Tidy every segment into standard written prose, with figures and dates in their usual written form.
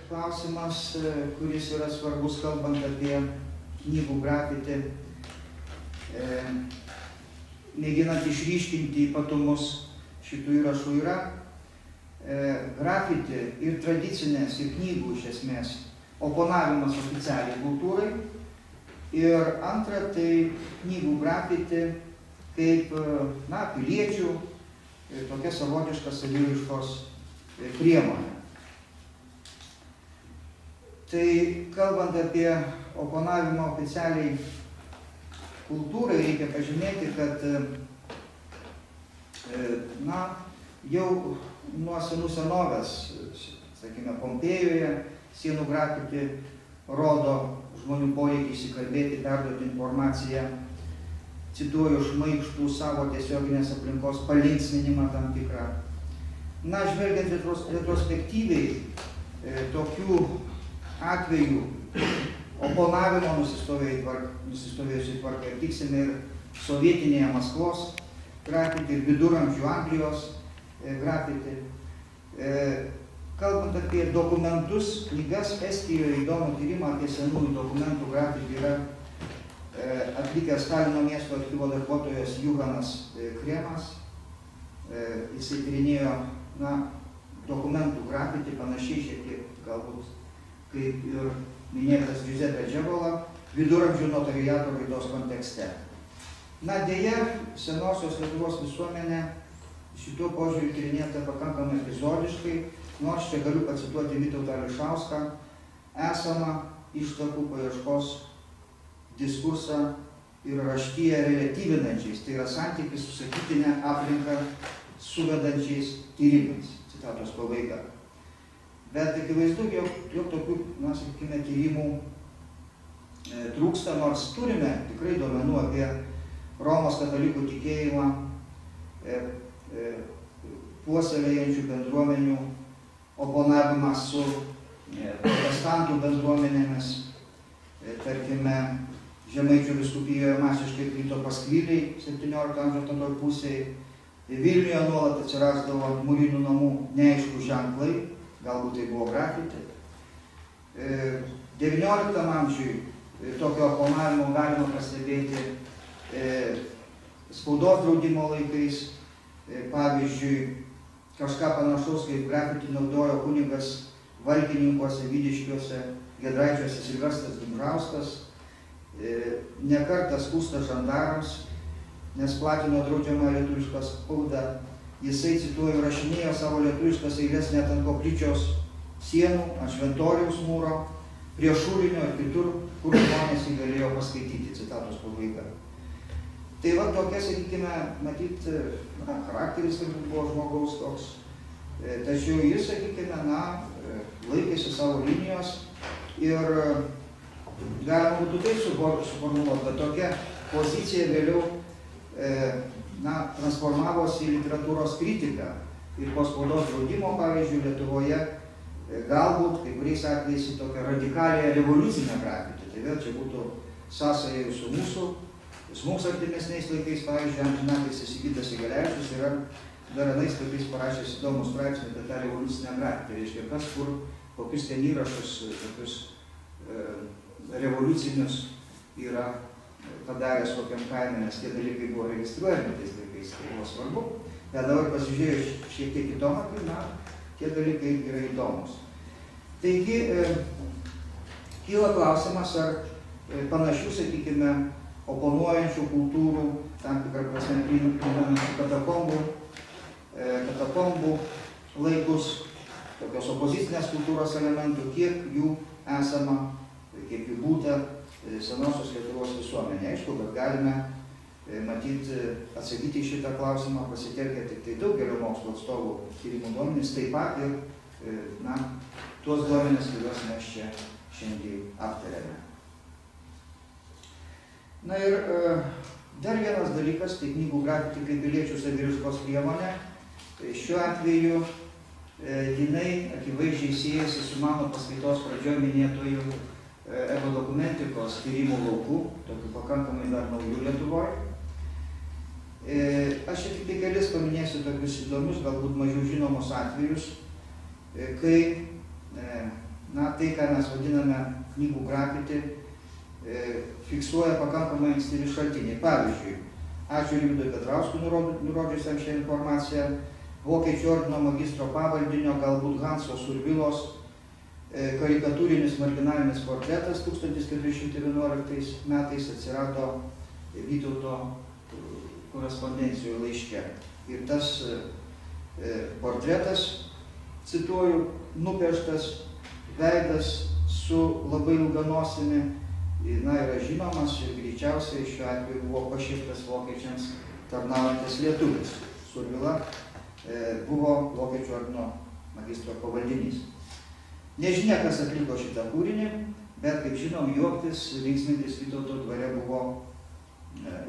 Klausimas, kuris yra svarbus, kalbant apie knygų grafiti, mėginant išryškinti ypatumus šitų įrašų yra grafiti ir tradicinės, ir knygų iš esmės oponavimas oficialiai kultūrai. Ir antra, tai knygų grafiti kaip piliečių tokia savotiška saviraiškos priemonė. Tai kalbant apie oponavimą oficialiai kultūrai, reikia pažymėti, kad jau nuo senų senovės, sakykime, Pompėjoje sienų grafiti rodo žmonių poreikį įsikalbėti, perduoti informaciją, cituoju, šmaikštų savo tiesioginės aplinkos palinksminimą tam tikrą. Žvelgiant retrospektyviai, tokių atvejų oponavimo nusistovėjusiai tvarkai aptiksime ir sovietinėje Maskvos grafiti, ir viduramžių Anglijos grafiti. Kalbant apie dokumentus, knygas, Estijoje įdomų tyrimą apie senųjų dokumentų grafiti yra atlikęs Talino miesto archyvo darbuotojas Juhanas Kremas. Jisai tyrinėjo dokumentų grafiti panašiai šiek tiek galbūt kaip ir minėtas Giuseppe Džebola, viduramžių notariato raidos kontekste. Deja, senosios Lietuvos visuomenė šituo požiūriu tyrinėta pakankamai epizodiškai, nors čia galiu pacituoti Vytautą Ališauską, esama ištakų paieškos diskursą ir raštiją reliatyvinančiais, tai yra santykis su sakytinė aplinka suvedančiais tyrimais. Citatos pabaiga. Bet akivaizdu, jog tokių, sakykime, tyrimų trūksta, nors turime tikrai duomenų apie Romos katalikų tikėjimą, puoselėjančių bendruomenių oponavimą su protestantų bendruomenėmis. Tarkime, Žemaičių vyskupijoje masiškai plito paskvyliai 17 amžiaus antroj pusėje. Vilniuje nuolat atsirasdavo mūrinių namų neaiškūs ženklai, galbūt tai buvo grafiti. 19 amžiui tokio oponavimo galima pastebėti spaudos draudimo laikais. Pavyzdžiui, kažką panašaus kaip grafiti naudojo kunigas Valkininkuose, Vydiškiuose, Giedraičiuose Silvestras Gimžauskas. Ne kartą skųstas žandarams, nes platino draudžiamą lietuvišką spaudą. Jisai, cituoju, rašinėjo savo lietuviškas eiles net ant koplyčios sienų, ant šventoriaus mūro, prie šulinio ir kitur, kur žmonės jį galėjo paskaityti, citatos pabaiga. Tai va tokia, sakykime, matyt, charakteris buvo žmogaus toks. Tačiau jis, sakykime, laikėsi savo linijos ir galima būtų taip suformuluoti, kad tokia pozicija vėliau transformavosi į literatūros kritiką. Ir po spaudos draudimo, pavyzdžiui, Lietuvoje galbūt kai kuriais atvejais į tokią radikalią revoliucinę grafiti. Tai vėl čia būtų sąsaja su mums artimesniais laikais, pavyzdžiui, amžinatilsį Sigitas Jegelevičius yra dar anais laikais parašęs įdomų straipsnį apie tą revoliucinę grafiti. Reiškia, kas kur kokius ten įrašus, tokius revoliucinius yra padaręs kokiam kaime, nes tie dalykai buvo registruojami tais laikais, tai buvo svarbu. Bet dabar pasižiūrėjus šiek tiek įdomą, tie dalykai yra įdomus. Taigi, kyla klausimas, ar panašių, sakykime, oponuojančių kultūrų, tam tikrą prasme primenančių katakombų laikus, tokios opozicinės kultūros elementų, kiek jų esama, kiek jų būta senosios Lietuvos visuomenė. Aišku, kad galime matyti, atsakyti į šitą klausimą, pasitelkę tik tai daugelio mokslo atstovų tyrimų duomenys, taip pat ir tuos duomenys, kuriuos mes čia šiandien aptarėme. Ir dar vienas dalykas, tai knygų grafiti kaip piliečių saviraiškos priemonė. Šiuo atveju jinai akivaizdžiai siejasi su mano paskaitos pradžioje minėtojų ekodokumentikos tyrimų laukų, tokių pakankamai dar naujų Lietuvoje. Aš tik kelis paminėsiu tokius įdomius, galbūt mažiau žinomus atvejus, kai na, tai, ką mes vadiname knygų grafiti, fiksuoja pakankamai ankstyvi šaltiniai. Pavyzdžiui, ačiū Rimvydui Petrauskui nurodžiusiam šią informaciją, Vokiečių ordino magistro pavaldinio, galbūt Hanso Survilos karikatūrinis marginalinis portretas 1411 metais atsirado Vytauto korespondencijoje laiške. Ir tas portretas, cituoju, nupieštas veidas su labai ilga nosimi, na, yra žinomas ir greičiausiai šiuo atveju buvo pašieptas vokiečiams tarnaujantis lietuvis. Survila buvo Vokiečių ordino magistro pavaldinys. Nežinia, kas atliko šitą kūrinį, bet, kaip žinom, juoktis, linksmintis Vytauto dvare buvo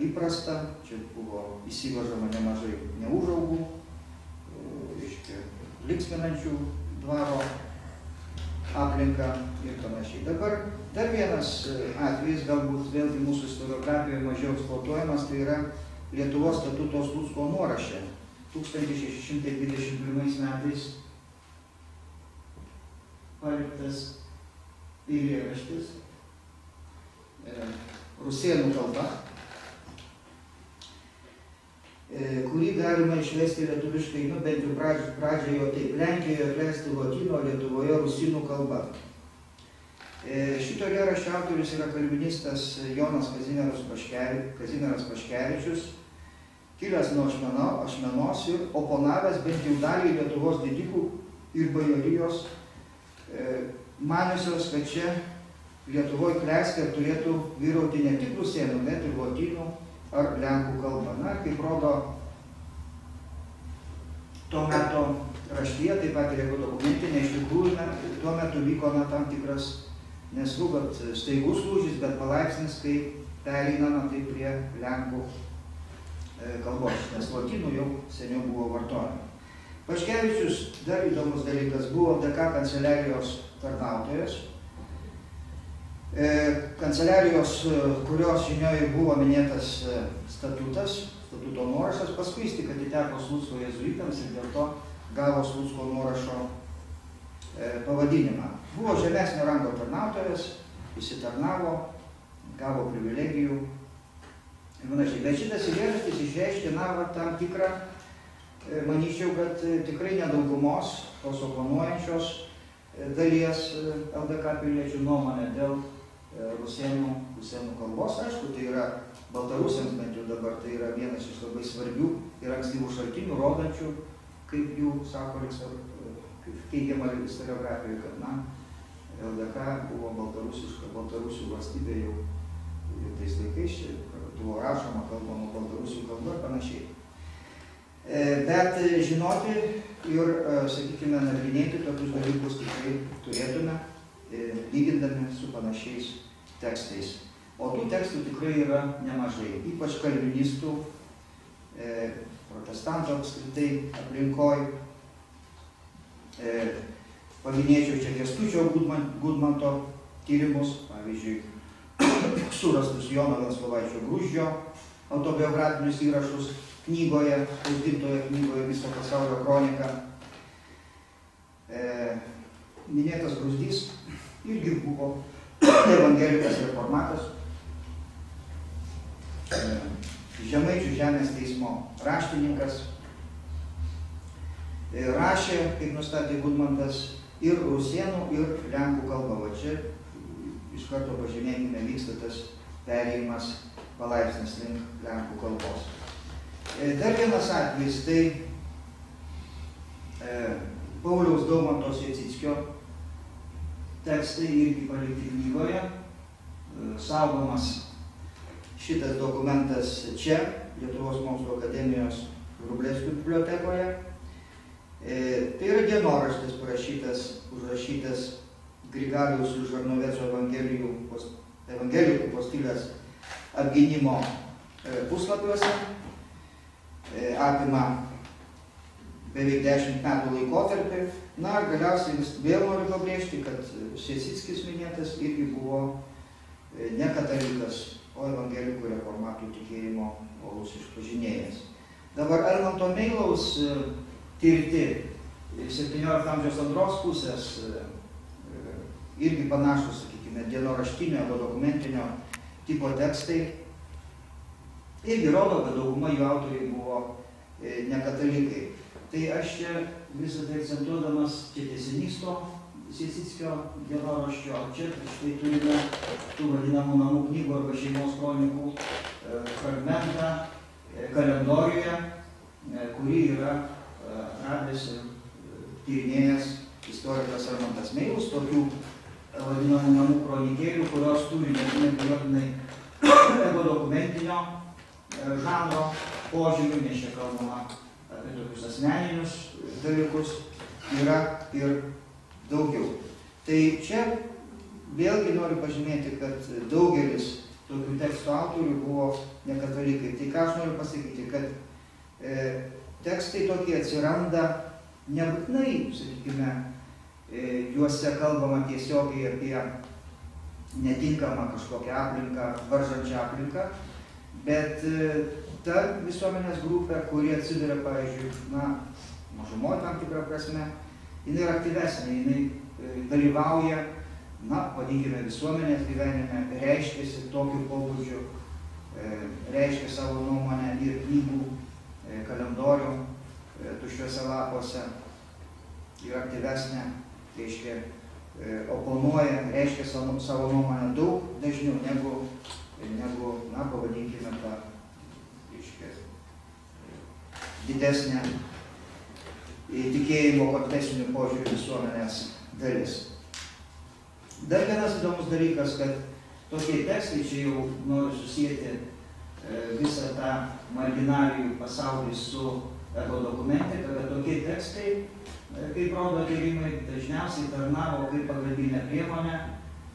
įprasta. Čia buvo įsivaržama nemažai neužaugų, linksminančių dvaro aplinką ir panašiai. Dabar dar vienas atvejis, galbūt vėlgi mūsų istoriografijoje mažiau eksploatuojamas, tai yra Lietuvos statuto Slucko nuoraše 1621 metais paliktas eilėraštis rusėnų kalba, kurį galima išvesti lietuviškai, nu, bent jau pradžioje jo taip, Lenkijoje klesti lotynų, Lietuvoje rusinų kalba. Šito eilėraščio autorius yra kalvinistas Jonas Kazimieras Paškevičius, kilęs nuo Ašmenos ir oponavęs bent jau dalį Lietuvos didikų ir bajorijos, maniusios, kad čia Lietuvoje klesti ir turėtų vyrauti ne tik rusėnų, bet ir lotynų ar lenkų kalba. Na, kaip rodo tuo metu raštyje, taip pat ir jeigu dokumentinė, iš tikrųjų, tuo metu vyko tam tikras, nesvarbu, kad staigus lūžis, bet palaipsnis, kai pereinama tai prie lenkų kalbos, nes lotynų jau seniau buvo vartojama. Paškevičius, dar įdomus dalykas, buvo DK kanceliarijos tarnautojas. Kanceliarijos, kurios žinioje buvo minėtas statuto nuorašas, paskui jis tik atiteko Slucko jėzuitams ir dėl to gavo Slucko nuorašo pavadinimą. Buvo žemesnio rango tarnautojas, įsitarnavo, gavo privilegijų ir panašiai. Bet šitas eilėraštis išreiškė, na, tam tikrą, manyčiau, kad tikrai nedaugumos tos oponuojančios dalies LDK piliečių nuomonę dėl rusėnų kalbos. Aišku, tai yra baltarusiams bent jau dabar, tai yra vienas iš labai svarbių ir ankstyvų šaltinių, rodančių, kaip jų, sako, kaip teigiama istoriografijoje, kad, na, LDK buvo baltarusių valstybė jau tais laikais, buvo rašoma, kalbama baltarusių kalba ir panašiai. Bet žinoti ir, sakykime, nagrinėti tokius dalykus tikrai turėtume, lygindami su panašiais tekstais. O tų tekstų tikrai yra nemažai, ypač kalvinistų, protestantų apskritai aplinkoj. Paminėčiau čia Kęstučio Gudmanto tyrimus, pavyzdžiui, surastus Jono Venclovaičio Gruždžio autobiografinius įrašus knygoje, spausdintoje knygoje Viso pasaulio kronika. Minėtas Gruzdys irgi buvo evangelikas reformatas, Žemaičių žemės teismo raštininkas, rašė, kaip nustatė Gudmantas, ir rusėnų, ir lenkų kalba. Va čia iš karto pažymėkime, vyksta tas perėjimas palaipsnis link lenkų kalbos. Dar vienas atvejis, tai Pauliaus Daumanto Siecickio tekstai irgi palikti knygoje. Saugomas šitas dokumentas čia, Lietuvos mokslo akademijos Vrublevskių bibliotekoje. Tai yra dienoraštis užrašytas Grigaliaus ir Žarnoveco evangelikų postilės apgynimo puslapiuose. Apima beveik 10 metų laikotarpį. Na, galiausiai vėl noriu pabrėžti, kad Siecickis minėtas irgi buvo ne katalikas, o evangelikų reformatų tikėjimo uolus išpažinėjas. Dabar Almanto Meilaus tirti 17 amžiaus antros pusės irgi panašus, sakykime, dienoraštinio arba dokumentinio tipo tekstai. Irgi rodo, kad dauguma jų autoriai buvo nekatalikai. Tai aš čia visą tai akcentuodamas čia tęsinys to Sietsickio dienoraščio, o čia štai turime tų vadinamų namų knygų arba šeimos kronikų fragmentą kalendoriuje, kurį yra atradęs ir tyrinėjęs istorikas Armantas Meilus, tokių vadinamų namų kronikėlių, kurios turi neabejotinai dokumentinio žanro požiūrių, nes čia kalbama apie tokius asmeninius dalykus, yra ir daugiau. Tai čia vėlgi noriu pažymėti, kad daugelis tokių tekstų autorių buvo nekatalikai. Tai ką aš noriu pasakyti, kad tekstai tokie atsiranda nebūtinai, sakykime, juose kalbama tiesiogiai apie netinkamą kažkokią aplinką, varžančią aplinką, bet ta visuomenės grupė, kuri atsiduria, pavyzdžiui, mažumoje tam tikrą prasme, jinai yra aktyvesnė, jinai dalyvauja, vadinkime, visuomenės gyvenime, reiškiasi tokiu pobūdžiu, reiškia savo nuomonę ir knygų, kalendorių, tuščiuose lapuose, yra aktyvesnė, reiškia, oponuoja, reiškia savo nuomonę daug dažniau negu pavadinkime tą, reiškia, didesnę tikėjimo konfesinių požiūrių visuomenės dalis. Dar vienas įdomus dalykas, kad tokie tekstai, čia jau noriu susijęti visą tą marginalijų pasaulį su ekodokumentika, kad tokie tekstai, kaip rodo tyrimai, dažniausiai tarnavo kaip pagalbinė priemonė,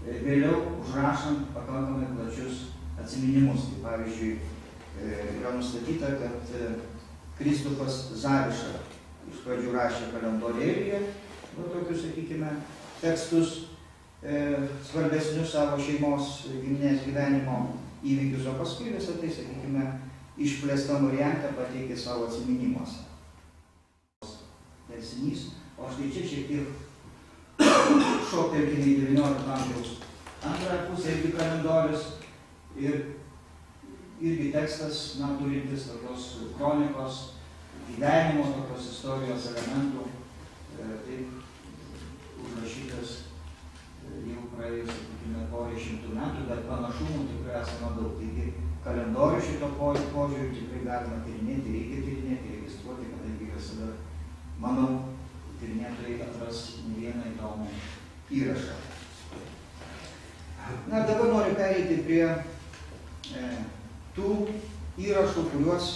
vėliau užrašant pakankamai plačius atsiminimus. Tai pavyzdžiui, yra nustatyta, kad Kristupas Zaviša iš pradžių rašė kalendorėlyje, tokius, sakykime, tekstus svarbesnius savo šeimos giminės gyvenimo įvykius, o paskui visą tai, sakykime, išplėstam variantą pateikė savo atsiminimuose. Tęsinys, o štai čia šiek tiek šoktelkime į 19 amžiaus antrąją pusę irgi kalendorius ir irgi tekstas, turintis tokios kronikos, gyvenimo, tokios istorijos elementų, taip užrašytas jau praėjus, sakykime, porą šimtų metų, bet panašumų tikrai esama daug. Taigi kalendorių šito požiūrių tikrai galima tyrinėti, reikia tyrinėti, registruoti, kadangi visada, manau, tyrinėtojai atras vieną įdomų įrašą. Dabar noriu pereiti prie tų įrašų, kuriuos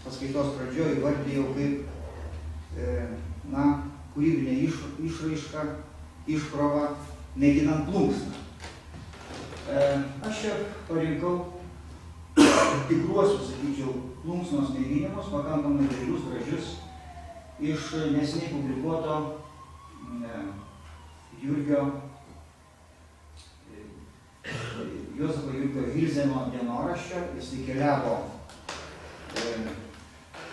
paskaitos pradžioje įvardėjau kaip kūrybinė išraiška, iškrova, mėginant plunksną. Aš čia parinkau tikruosius, sakyčiau, plunksnos mėginimus, pakankamai įvairius, gražius, iš neseniai publikuoto Jozefo Jurgio Hilzeno dienoraščio. Jis keliavo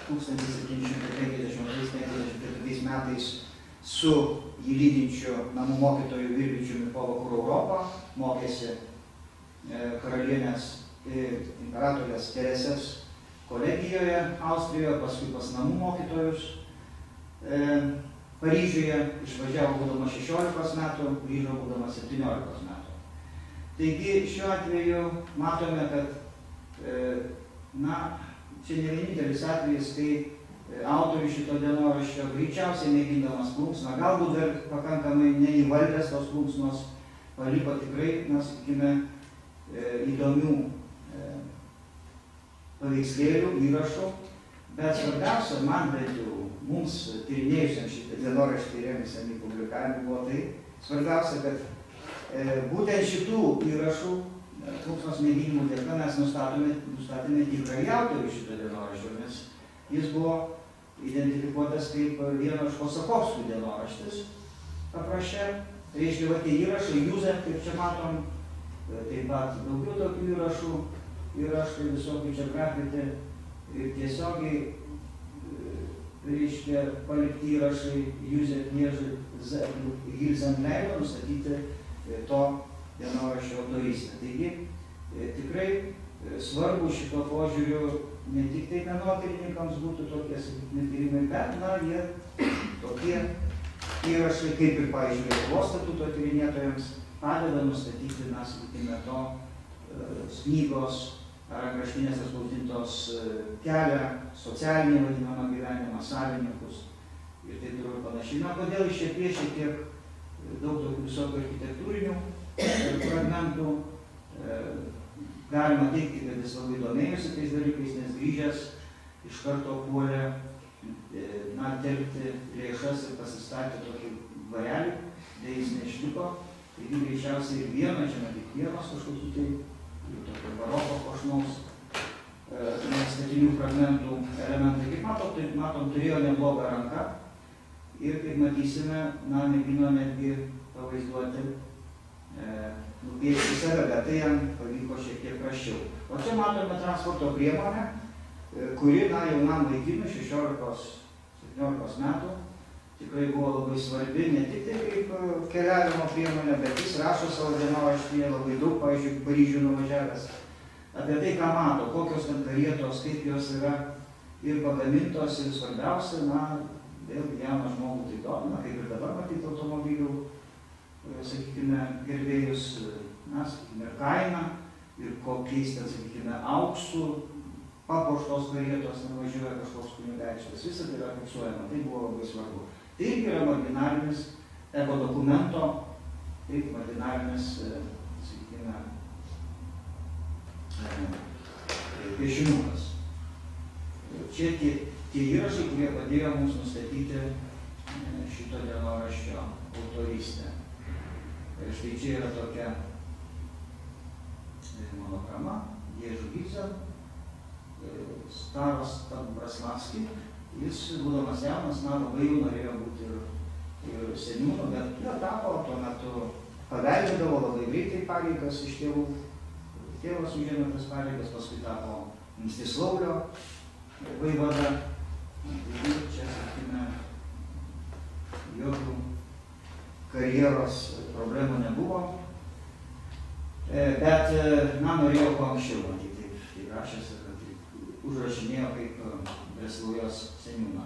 1752–54 metais su jį lydinčiu namų mokytoju Virvyčiu Mykolo kur Europą, mokėsi karalienės imperatorės Teresės kolegijoje Austrijoje, paskui pas namų mokytojus Paryžiuje, išvažiavo būdamas 16 metų, grįžo būdamas 17 metų. Taigi šiuo atveju matome, kad čia ne vienintelis atvejis, kai autorius šito dienoraščio greičiausiai mėgindamas plunksną, galbūt dar pakankamai neįvaldęs tos plunksnos, paliko tikrai, sakykime, įdomių paveikslėlių, įrašų, bet svarbiausia, man bent jau mums tyrinėjusiam šitą dienoraštį rėmusiam į publikavimą buvo tai, svarbiausia, kad būtent šitų įrašų, plunksnos mėginimų dėka mes nustatėme tikrąjį autorių šito dienoraščio, nes jis buvo identifikuotas kaip vieno iš Kosakovskių dienoraštis paprašė. Reiškia, tie įrašai, Juzef, kaip čia matom, taip pat daugiau tokių įrašų, įrašai visokių čia grafiti ir tiesiogiai, reiškia, palikti įrašai Juzef Hilzen leido nustatyti to dienoraščio autorystę. Taigi, tikrai svarbu šito požiūriu ne tik tai menotyrininkams būtų tokie, sakykime, tyrimai, bet, na, jie tokie įrašai, kaip ir, pavyzdžiui, Lietuvos statuto tyrinėtojams, padeda nustatyti, na, sakykime, to knygos ar rankraštinės atspausdintos kelią, socialinį vadinamą gyvenimą, savininkus ir taip ir panašiai. Na, kodėl iš čia piešia tiek daug tokių visokių architektūrinių fragmentų, galima teikti, kad jis labai domėjosi tais dalykais, nes grįžęs iš karto puolė, na, telkti lėšas ir pasistatė tokį dvarelį, tai jis neišliko, taigi greičiausiai ir vieno, čia matyt vienos kažkokių tai, tokio baroko košnaus statinių fragmentų elementai. Kaip matom, turėjo neblogą ranką ir, kaip matysime, na, mėgino netgi pavaizduoti nupiešti save, bet tai jam pavyko šiek tiek prasčiau. O čia matome transporto priemonę, kuri, na, jaunam vaikinui 16-17 metų tikrai buvo labai svarbi, ne tik tai kaip keliavimo priemonė, bet jis rašo savo dienoraštyje labai daug, pavyzdžiui, Paryžių nuvažiavęs, apie tai, ką mato, kokios ten karietos, kaip jos yra ir pagamintos, ir svarbiausia, na, vėlgi jauną žmogų tai domina, kaip ir dabar matyti automobilių, sakykime, gerbėjus, na, sakykime, kainą ir kokiais ten, sakykime, auksų papuoštos karietos nuvažiuoja kažkoks kunigaikštis. Visą tai yra fiksuojama, tai buvo labai svarbu. Tai irgi yra marginalinis ego dokumento, taip, marginalinis, sakykime, piešinukas. Čia tie įrašai, kurie padėjo mums nustatyti šito dienoraščio autorystę. Štai čia yra tokia monograma, Ježuvica, Staras Braslavski. Jis, būdamas jaunas, na, labai jau norėjo būti ir seniūnu, bet jo tapo, tuo metu paveldėdavo labai greitai pareigas iš tėvų. Tėvas užėmė tas pareigas, paskui tapo Mstislavlio vaivada. Ir čia, sakykime, jokių karjeros problemų nebuvo, bet, na, norėjau kuo anksčiau, matyti, taip rašęs ir užrašinėjo kaip Breslaujos seniūną.